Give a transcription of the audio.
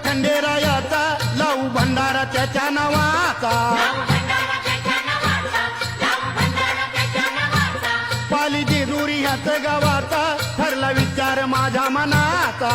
खंडेरायाचा लावू भंडारा त्याच्या नावाचा पाली जेजुरी ह्याच गावाचा ठरला विचार माझ्या मनाचा